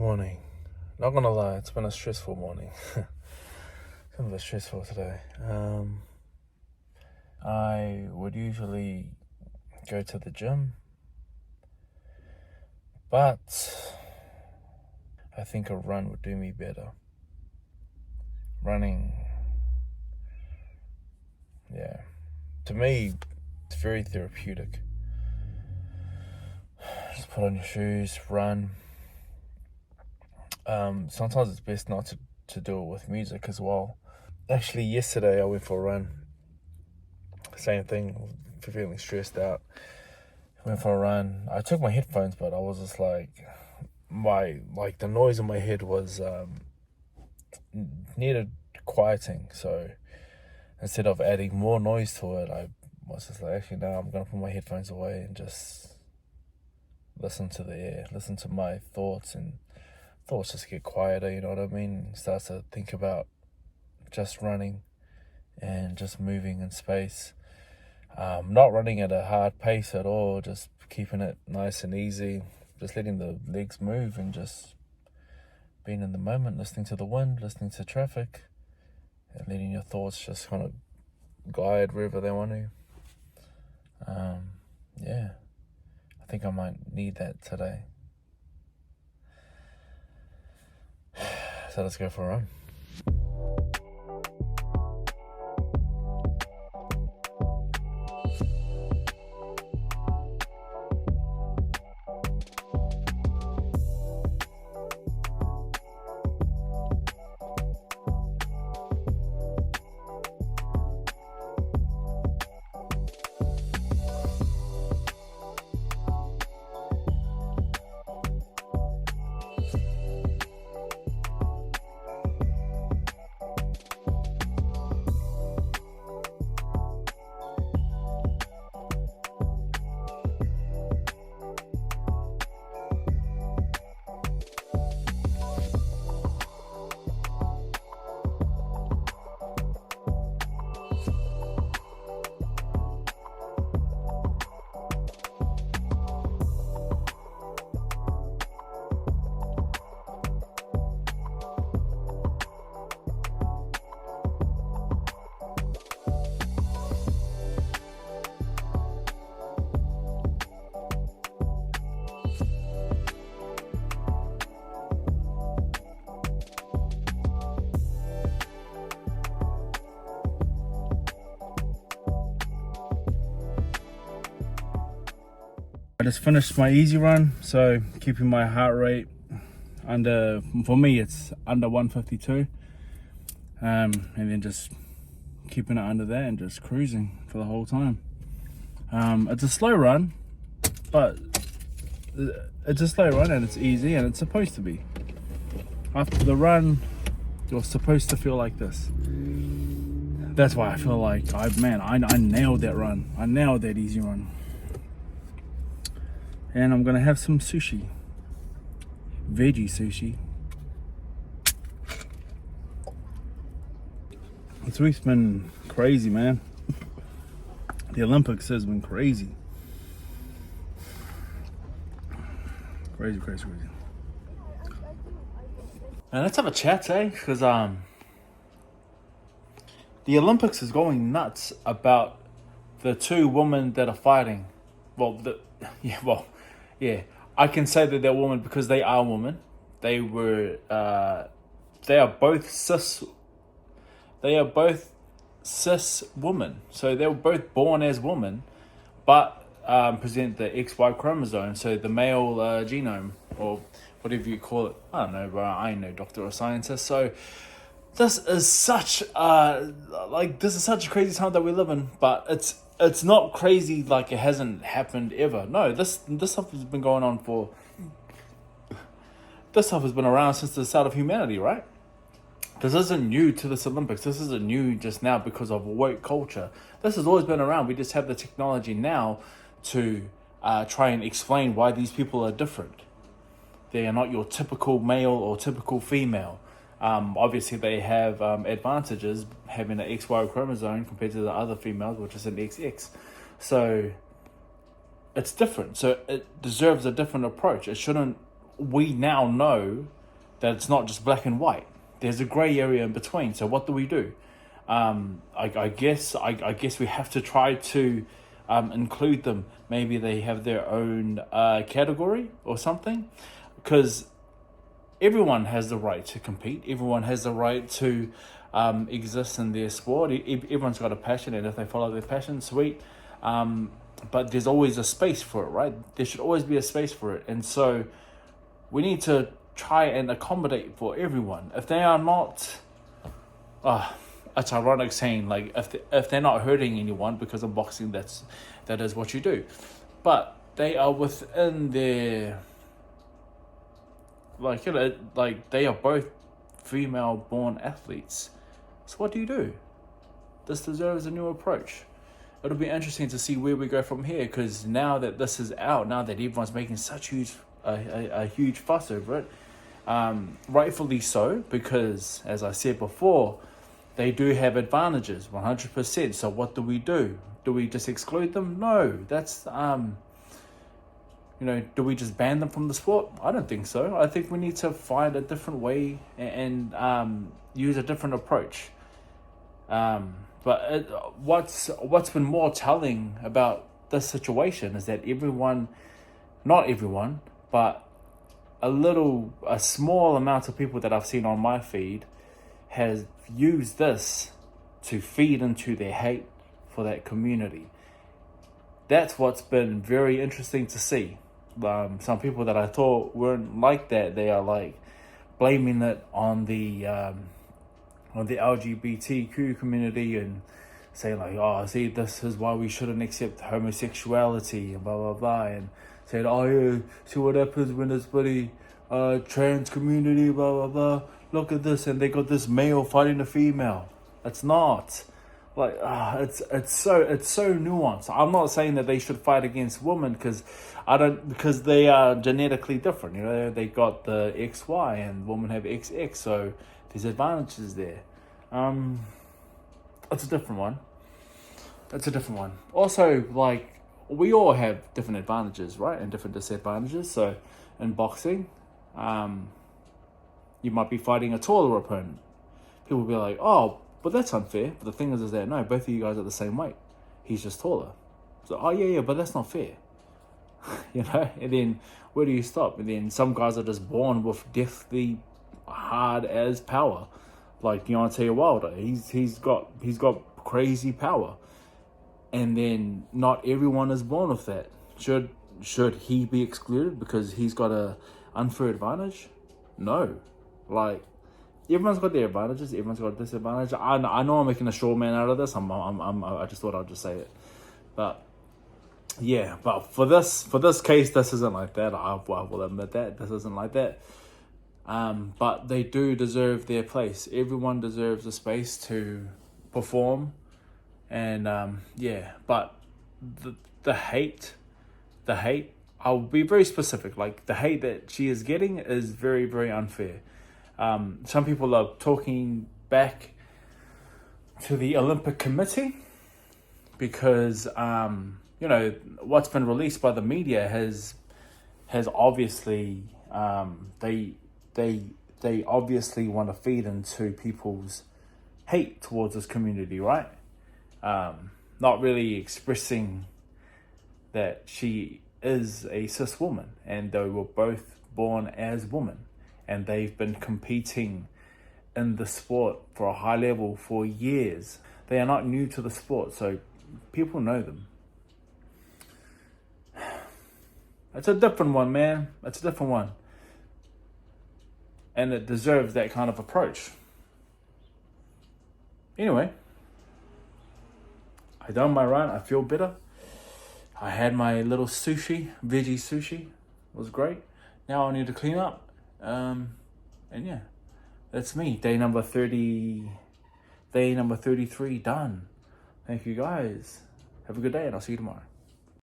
Morning. Not gonna lie, it's been a stressful morning. Kind of a stressful today. I would usually go to the gym, but I think a run would do me better. Running, yeah, to me, it's very therapeutic. Just put on your shoes, run. Sometimes it's best not to do it with music as well. Actually, yesterday I went for a run. Same thing, feeling stressed out. Went for a run. I took my headphones, but I was just like, the noise in my head was needed quieting. So instead of adding more noise to it, I was just like, actually, now I'm gonna put my headphones away and just listen to the air, listen to my thoughts, and thoughts just get quieter. You know what I mean? Start to think about just running and just moving in space. Not running at a hard pace at all, just keeping it nice and easy, just letting the legs move and just being in the moment, listening to the wind, listening to traffic, and letting your thoughts just kind of glide wherever they want to. Yeah, I think I might need that today. So let's go for a run. I just finished my easy run, so keeping my heart rate under, for me it's under 152, and then just keeping it under that and just cruising for the whole time. It's a slow run, but it's a slow run and it's easy, and it's supposed to be. After the run, you're supposed to feel like this. That's why I feel like I nailed that run. I nailed that easy run. And I'm gonna have some sushi, veggie sushi. This week's been crazy, man. The Olympics has been crazy. Crazy. And let's have a chat, eh? Because the Olympics is going nuts about the two women that are fighting. Yeah, I can say that they're women because they are women. They are both cis women. So they were both born as women, but present the XY chromosome, so the male genome, or whatever you call it. I don't know, bro. I ain't no doctor or scientist. So this is such a crazy time that we live in, but it's not crazy like it hasn't happened ever. No, this stuff has been going on this stuff has been around since the start of humanity, right? This isn't new to this Olympics. This isn't new just now because of woke culture. This has always been around. We just have the technology now to try and explain why these people are different. They are not your typical male or typical female. Obviously, they have advantages having an XY chromosome compared to the other females, which is an XX. So it's different. So it deserves a different approach. It shouldn't we now know that it's not just black and white. There's a gray area in between. So what do we do? I guess we have to try to include them. Maybe they have their own category or something, because everyone has the right to compete. Everyone has the right to exist in their sport. Everyone's got a passion, and if they follow their passion, sweet. But there's always a space for it, right? There should always be a space for it. And so we need to try and accommodate for everyone. If they are not, it's ironic saying, like, if they're not hurting anyone, because of boxing, that is what you do. But they are within their, like, you know, like, they are both female born athletes. So what do you do? This deserves a new approach. It'll be interesting to see where we go from here, because now that this is out, now that everyone's making such a huge fuss over it, rightfully so, because, as I said before, they do have advantages, 100%. So what do? Do we just exclude them? No, that's, do we just ban them from the sport? I don't think so. I think we need to find a different way and use a different approach. But what's been more telling about this situation is that not everyone, but a small amount of people that I've seen on my feed has used this to feed into their hate for that community. That's what's been very interesting to see. Some people that I thought weren't like that, they are like blaming it on the LGBTQ community and saying like, oh, see, this is why we shouldn't accept homosexuality and blah blah blah, and saying, oh yeah, see what happens when it's bloody trans community, blah blah blah. Look at this, and they got this male fighting a female. It's not like it's so nuanced. I'm not saying that they should fight against women, because they are genetically different. You know, they got the XY and women have XX, so there's advantages there. It's a different one. Also, like, we all have different advantages, right, and different disadvantages. So in boxing, you might be fighting a taller opponent. People will be like, oh, but that's unfair. But the thing is that, no, both of you guys are the same weight. He's just taller. So, oh, yeah, but that's not fair. You know? And then where do you stop? And then some guys are just born with deathly hard as power. Like Deontay Wilder. He's got crazy power. And then not everyone is born with that. Should he be excluded because he's got a unfair advantage? No. Like, everyone's got their advantages, everyone's got a disadvantage. I know I'm making a straw man out of this. I just thought I'd just say it. But yeah, but for this case, this isn't like that. I will admit that this isn't like that. But they do deserve their place. Everyone deserves a space to perform, and But the hate. I'll be very specific. Like, the hate that she is getting is very, very unfair. Some people are talking back to the Olympic Committee because what's been released by the media has obviously they obviously want to feed into people's hate towards this community, right? Not really expressing that she is a cis woman and they were both born as women and they've been competing in the sport for a high level for years. They are not new to the sport, so people know them. It's a different one, man. It's a different one. And it deserves that kind of approach. Anyway, I done my run. I feel better. I had my little veggie sushi. It was great. Now I need to clean up. And yeah, that's me. Day number 33 done. Thank you guys. Have a good day and I'll see you tomorrow.